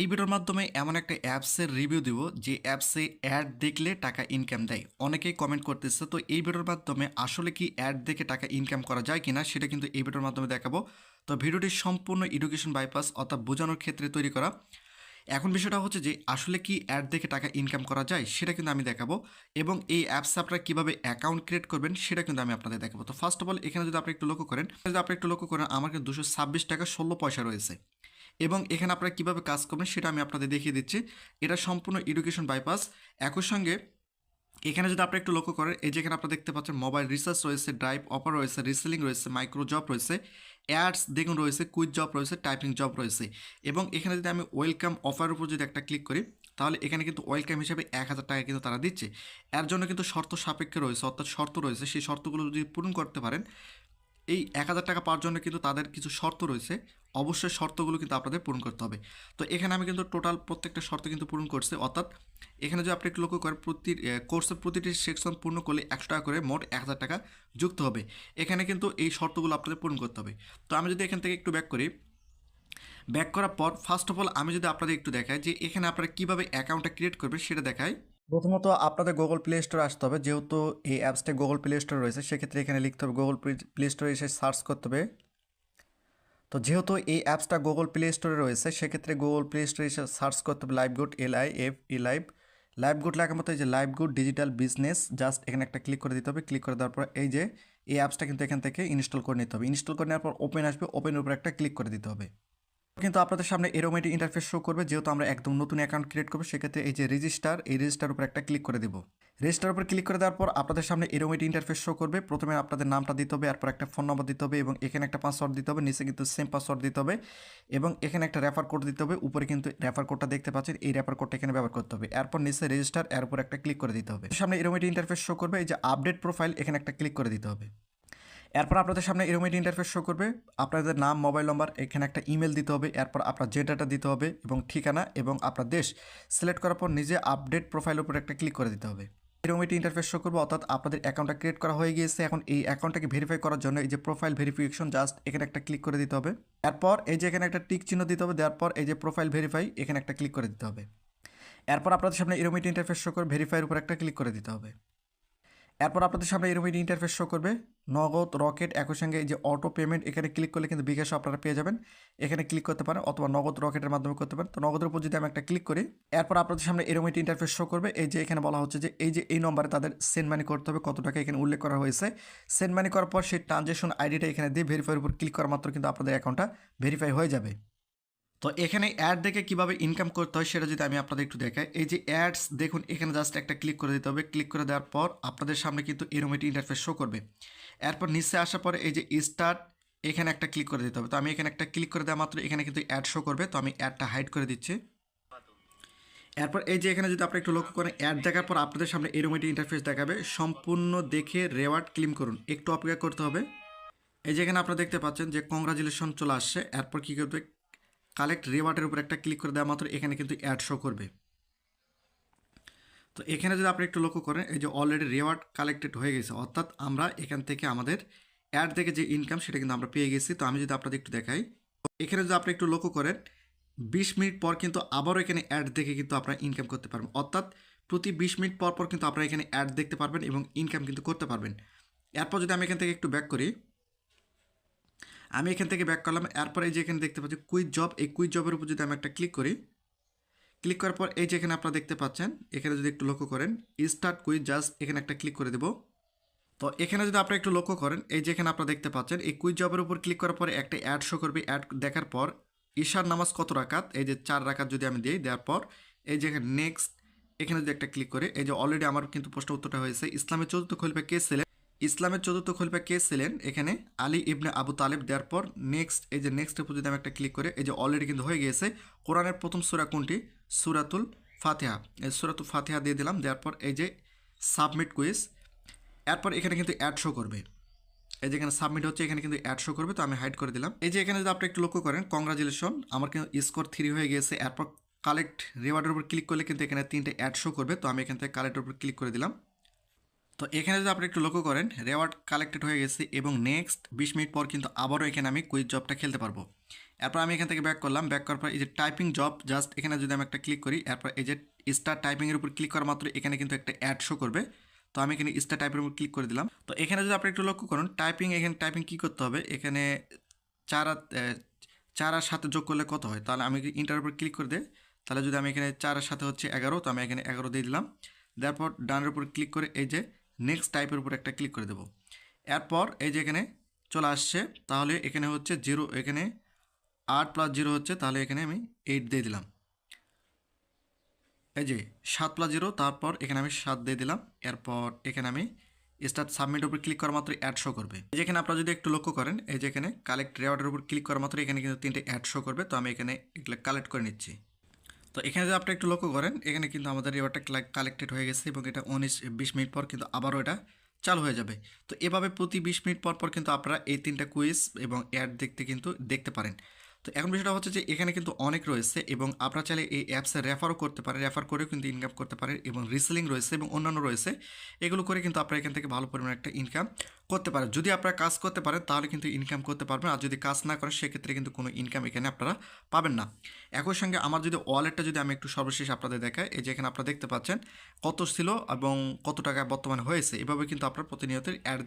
এই ভিডিওর মাধ্যমে এমন একটা অ্যাপসের রিভিউ দিব যে অ্যাপসে অ্যাড দেখলে টাকা ইনকাম দেয়। অনেকেই কমেন্ট করতেছে, তো এই ভিডিওর মাধ্যমে আসলে কি অ্যাড দেখে টাকা ইনকাম করা যায় কিনা সেটা কিন্তু এই ভিডিওর মাধ্যমে দেখাবো। তো ভিডিওটি সম্পূর্ণ এডুকেশন বাইপাস অর্থাৎ বোঝানোর ক্ষেত্রে তৈরি করা। এখন বিষয়টা হচ্ছে যে আসলে কি অ্যাড দেখে টাকা ইনকাম করা যায় সেটা কিন্তু আমি দেখাবো, এবং এই অ্যাপসে আপনারা কীভাবে অ্যাকাউন্ট ক্রিয়েট করবেন সেটা কিন্তু আমি আপনাদের দেখাবো। তো ফার্স্ট অফ অল এখানে যদি আপনি একটু লক্ষ্য করেন আমার কিন্তু 226 টাকা 16 পয়সা রয়েছে, এবং এখানে আপনারা কীভাবে কাজ করবেন সেটা আমি আপনাদের দেখিয়ে দিচ্ছি। এটা সম্পূর্ণ এডুকেশন বাইপাস। একই সঙ্গে এখানে যদি আপনি একটু লক্ষ্য করেন, এই যেখানে আপনারা দেখতে পাচ্ছেন মোবাইল রিসার্চ রয়েছে, ড্রাইভ অফার রয়েছে, রিসেলিং রয়েছে, মাইক্রো জব রয়েছে, অ্যাডস দেখুন রয়েছে, কুইজ জব রয়েছে, টাইপিং জব রয়েছে। এবং এখানে যদি আমি ওয়েলকাম অফার উপর যদি একটা ক্লিক করি, তাহলে এখানে কিন্তু ওয়েলকাম হিসেবে 1000 টাকা কিন্তু তারা দিচ্ছে। এর জন্য কিন্তু শর্ত সাপেক্ষে রয়েছে, অর্থাৎ শর্ত রয়েছে, সেই শর্তগুলো যদি পূরণ করতে পারেন এই 1000 টাকা পাওয়ার জন্য কিন্তু তাদের কিছু শর্ত রয়েছে, অবশ্যই শর্তগুলো কিন্তু আপনাদের পূরণ করতে হবে। তো এখানে আমি কিন্তু টোটাল প্রত্যেকটা শর্ত কিন্তু পূরণ করছি, অর্থাৎ এখানে যদি আপনি একটু লক্ষ্য করেন কোর্সের প্রতিটি সেকশন পূর্ণ করলে 100 টাকা করে মোট 1000 টাকা যুক্ত হবে। এখানে কিন্তু এই শর্তগুলো আপনাদের পূরণ করতে হবে। তো আমি যদি এখান থেকে একটু ব্যাক করি, ব্যাক করার পর ফার্স্ট অফ অল আমি যদি আপনাদের একটু দেখাই যে এখানে আপনারা কীভাবে অ্যাকাউন্টটা ক্রিয়েট করবেন সেটা দেখাই। প্রথমত আপনাদের গুগল প্লে স্টোরে আসতে হবে, যেহেতু এই অ্যাপসটা গুগল প্লে স্টোরে রয়েছে সেক্ষেত্রে এখানে লিখতে হবে গুগল প্লে স্টোরে এসে সার্চ করতে হবে। তো যেহেতু এই অ্যাপসটা গুগল প্লে স্টোরে রয়েছে সেক্ষেত্রে গুগল প্লে স্টোরে এসে সার্চ করতে হবে লাইভগুড, LIFE লাইভ। লাইভগুড লেখার মতো এই যে লাইভগুড ডিজিটাল বিজনেস, জাস্ট এখানে একটা ক্লিক করে দিতে হবে। ক্লিক করে দেওয়ার পর এই যে এই অ্যাপসটা কিন্তু এখান থেকে ইনস্টল করে নিতে হবে। ইনস্টল করে নেওয়ার পর ওপেন আসবে, ওপেনের উপর একটা ক্লিক করে দিতে হবে। কিন্তু আপনাদের সামনে এরকম একটি ইন্টারফেস শো করবে, যেহেতু আমরা একদম নতুন অ্যাকাউন্ট ক্রিয়েট করবো সেক্ষেত্রে এই যে রেজিস্টার, এই রেজিস্টার উপর একটা ক্লিক করে দিব। রেজিস্টার উপর ক্লিক করে দেওয়ার পর আপনাদের সামনে এরকম একটি ইন্টারফেস শো করবে। প্রথমে আপনাদের নামটা দিতে হবে, এরপর একটা ফোন নম্বর দিতে হবে, এবং এখানে একটা পাসওয়ার্ড দিতে হবে, নিচে কিন্তু সেম পাসওয়ার্ড দিতে হবে, এবং এখানে একটা রেফার কোড দিতে হবে। উপরে কিন্তু রেফার কোডটা দেখতে পাচ্ছেন, এই রেফার কোডটা এখানে ব্যবহার করতে হবে। এরপর নিচে রেজিস্টার, এর উপর একটা ক্লিক করে দিতে হবে। সামনে এরকম একটি ইন্টারফেস শো করবে, এই যে আপডেট প্রোফাইল, এখানে একটা ক্লিক করে দিতে হবে। এরপর আপনাদের সামনে এরকম একটি ইন্টারফেস শো করবে, আপনাদের নাম, মোবাইল নম্বর, এখানে একটা ইমেল দিতে হবে, এরপর আপনার জেন্ডারটা দিতে হবে এবং ঠিকানা এবং আপনার দেশ সিলেক্ট করার পর নিজে আপডেট প্রোফাইলের উপর একটা ক্লিক করে দিতে হবে। এরকম একটি ইন্টারফেস শো করবে, অর্থাৎ আপনাদের অ্যাকাউন্টটা ক্রিয়েট করা হয়ে গিয়েছে। এখন এই অ্যাকাউন্টটাকে ভেরিফাই করার জন্য এই যে প্রোফাইল ভেরিফিকেশন, জাস্ট এখানে একটা ক্লিক করে দিতে হবে। এরপর এই যে এখানে একটা টিক চিহ্ন দিতে হবে, দেওয়ার পর এই যে প্রোফাইল ভেরিফাই, এখানে একটা ক্লিক করে দিতে হবে। এরপর আপনাদের সামনে এরকম একটি ইন্টারফেস শো করবে, ভেরিফাইয়ের উপর একটা ক্লিক করে দিতে হবে। এরপর আপনাদের সামনে এরকম একটি ইন্টারফেস শো করবে, নগদ, রকেট, একই সঙ্গে এই যে অটো পেমেন্ট, এখানে ক্লিক করলে কিন্তু বিকাশও আপনারা পেয়ে যাবেন। এখানে ক্লিক করতে পারেন অথবা নগদ রকেটের মাধ্যমে করতে পারেন। তো নগদের উপর যদি আমি একটা ক্লিক করি, এরপর আপনাদের সামনে এরকম একটি ইন্টারফেস শো করবে, এই যে এখানে বলা হচ্ছে যে এই যে এই নম্বরে তাদের সেন্ড মানি করতে হবে, কত টাকা এখানে উল্লেখ করা হয়েছে। সেন্ড মানি করার পর সেই ট্রানজ্যাকশন আইডিটা এখানে দিয়ে ভেরিফাইয়ের উপর ক্লিক করা মাত্র কিন্তু আপনাদের অ্যাকাউন্টটা ভেরিফাই হয়ে যাবে। তো এখানে অ্যাড দেখে কীভাবে ইনকাম করতে হয় সেটা যদি আমি আপনাদের একটু দেখাই, এই যে অ্যাডস দেখুন, এখানে জাস্ট একটা ক্লিক করে দিতে হবে। ক্লিক করে দেওয়ার পর আপনাদের সামনে কিন্তু এরকম একটি ইন্টারফেস শো করবে। এরপর নিচে আসার পরে এই যে স্টার্ট, এখানে একটা ক্লিক করে দিতে হবে। তো আমি এখানে একটা ক্লিক করে দেওয়া মাত্র এখানে কিন্তু অ্যাড শো করবে, তো আমি অ্যাডটা হাইড করে দিচ্ছি। এরপর এই যে এখানে যদি আপনি একটু লক্ষ্য করেন, অ্যাড দেখার পর আপনাদের সামনে এরকম একটি ইন্টারফেস দেখাবে, সম্পূর্ণ দেখে রেওয়ার্ড ক্লেম করুন, একটু অপেক্ষা করতে হবে। এই যে এখানে আপনারা দেখতে পাচ্ছেন যে কংগ্রাচুলেশন চলে আসছে। এরপর কী করবে, কালেক্ট রিওয়ার্ডের উপর একটা ক্লিক করে দেওয়া মাত্র এখানে কিন্তু অ্যাড শো করবে। তো এখানে যদি আপনি একটু লক্ষ্য করেন, এই যে অলরেডি রিওয়ার্ড কালেক্টেড হয়ে গেছে, অর্থাৎ আমরা এখান থেকে আমাদের অ্যাড থেকে যে ইনকাম সেটা কিন্তু আমরা পেয়ে গেছি। তো আমি যদি আপনাদের একটু দেখাই, এখানে যদি আপনি একটু লক্ষ্য করেন 20 মিনিট পর কিন্তু আবারও এখানে অ্যাড দেখে কিন্তু আপনারা ইনকাম করতে পারবেন, অর্থাৎ প্রতি 20 মিনিট পর পর কিন্তু আপনারা এখানে অ্যাড দেখতে পারবেন এবং ইনকাম কিন্তু করতে পারবেন। এরপর যদি আমি এখান থেকে একটু ব্যাক করি, আমি এখান থেকে ব্যাক করলাম। এরপর এই যে এখানে দেখতে পাচ্ছি কুইজ জব, এই কুইজ জবের উপর যদি আমি একটা ক্লিক করি, ক্লিক করার পর এই যে এখানে আপনারা দেখতে পাচ্ছেন, এখানে যদি একটু লক্ষ্য করেন স্টার্ট কুইজ, জাস্ট এখানে একটা ক্লিক করে দেব। তো এখানে যদি আপনারা একটু লক্ষ্য করেন, এই যে এখানে আপনারা দেখতে পাচ্ছেন এই কুইজ জবের উপর ক্লিক করার পরে একটা অ্যাড শো করবে। অ্যাড দেখার পর ঈশার নামাজ কত রাকাত, এই যে 4 রাকাত যদি আমি দিই, দেওয়ার পর এই যে এখানে নেক্সট, এখানে যদি একটা ক্লিক করে, এই যে অলরেডি আমার কিন্তু প্রশ্ন উত্তরটা হয়েছে, ইসলামের চতুর্থ খলিফা কে ছিলেন, ইসলামের চতুর্থ খলিফা কে ছিলেন, এখানে আলী ইবনে আবু তালেব। দেওয়ার পর নেক্সট, এই যে নেক্সটের উপর যদি আমি একটা ক্লিক করে, এই যে অলরেডি কিন্তু হয়ে গিয়েছে। কোরআনের প্রথম সূরা কোনটি, সূরাতুল ফাতিহা, এই সূরাতুল ফাতিহা দিয়ে দিলাম। দেওয়ার পর এই যে সাবমিট কুইজ, এরপর এখানে কিন্তু অ্যাড শো করবে, এই যে এখানে সাবমিট হচ্ছে, এখানে কিন্তু অ্যাড শো করবে, তো আমি হাইড করে দিলাম। এই যে এখানে যদি আপনি একটু লক্ষ্য করেন, কংগ্রাচুলেশন, আমার কিন্তু স্কোর 3 হয়ে গিয়েছে। এরপর কালেক্ট রিওয়ার্ডের উপর ক্লিক করলে কিন্তু এখানে 3টে অ্যাড শো করবে, তো আমি এখান থেকে কালেক্টের উপর ক্লিক করে দিলাম। তো এখানে যদি আপনি একটু লক্ষ্য করেন, রেওয়ার্ড কালেক্টেড হয়ে গেছে এবং নেক্সট 20 মিনিট পর কিন্তু আবারও এখানে আমি কুইজ জবটা খেলতে পারবো। এরপর আমি এখান থেকে ব্যাক করলাম, ব্যাক করার পর এই যে টাইপিং জব, জাস্ট এখানে যদি আমি একটা ক্লিক করি, এরপর এই যে স্টার টাইপিংয়ের উপর ক্লিক করা মাত্র এখানে কিন্তু একটা অ্যাড শো করবে। তো আমি এখানে স্টার টাইপের উপর ক্লিক করে দিলাম। তো এখানে যদি আপনি একটু লক্ষ্য করুন টাইপিং, এখানে টাইপিং কী করতে হবে, এখানে 4 আর 7 যোগ করলে কত হয়, তাহলে আমি ইন্টার উপর ক্লিক করে দিই। তাহলে যদি আমি এখানে 4 আর 7 হচ্ছে 11, তো আমি এখানে 11 দিয়ে দিলাম। তারপর ডানের উপর ক্লিক করে এই যে নেক্সট টাইপের উপর একটা ক্লিক করে দেবো। এরপর এই যে এখানে চলে আসছে, তাহলে এখানে হচ্ছে 0, এখানে 8 + 0 হচ্ছে, তাহলে এখানে আমি 8 দিয়ে দিলাম। এই যে 7 + 0, তারপর এখানে আমি 7 দিয়ে দিলাম। এরপর এখানে আমি স্টার্ট সাবমিট উপর ক্লিক করা মাত্র অ্যাড শো করবে। এই যে এখানে আপনারা যদি একটু লক্ষ্য করেন, এই যে এখানে কালেক্ট রেওয়ার্ডের উপর ক্লিক করা মাত্র এখানে কিন্তু 3টে অ্যাড শো করবে। তো আমি এখানে এগুলো কালেক্ট করে নিচ্ছি। তো এখানে যদি আপনি একটু লক্ষ্য করেন, এখানে কিন্তু আমাদের রিওয়ার্ডটা কালেক্টেড হয়ে গেছে এবং এটা 19-20 মিনিট পর কিন্তু আবারও এটা চালু হয়ে যাবে। তো এভাবে প্রতি 20 মিনিট পর পর কিন্তু আপনারা এই 3টা কুইজ এবং অ্যাড দেখতে পারেন। তো এখন বিষয়টা হচ্ছে যে এখানে কিন্তু অনেক রয়েছে এবং আপনারা চাইলে এই অ্যাপসে রেফারও করতে পারেন, রেফার করেও কিন্তু ইনকাম করতে পারেন এবং রিসেলিং রয়েছে এবং অন্যান্য রয়েছে। এগুলো করে কিন্তু আপনারা এখান থেকে ভালো পরিমাণে একটা ইনকাম করতে পারেন। যদি আপনারা কাজ করতে পারেন তাহলে কিন্তু ইনকাম করতে পারবেন, আর যদি কাজ না করেন সেক্ষেত্রে কিন্তু কোনো ইনকাম এখানে আপনারা পাবেন না। একই সঙ্গে আমার যদি ওয়ালেটটা যদি আমি একটু সর্বশেষ আপনাদের দেখাই, এই যে এখানে আপনারা দেখতে পাচ্ছেন কত ছিল এবং কত টাকা বর্তমানে হয়েছে। এভাবে কিন্তু আপনারা প্রতিনিয়ত অ্যাড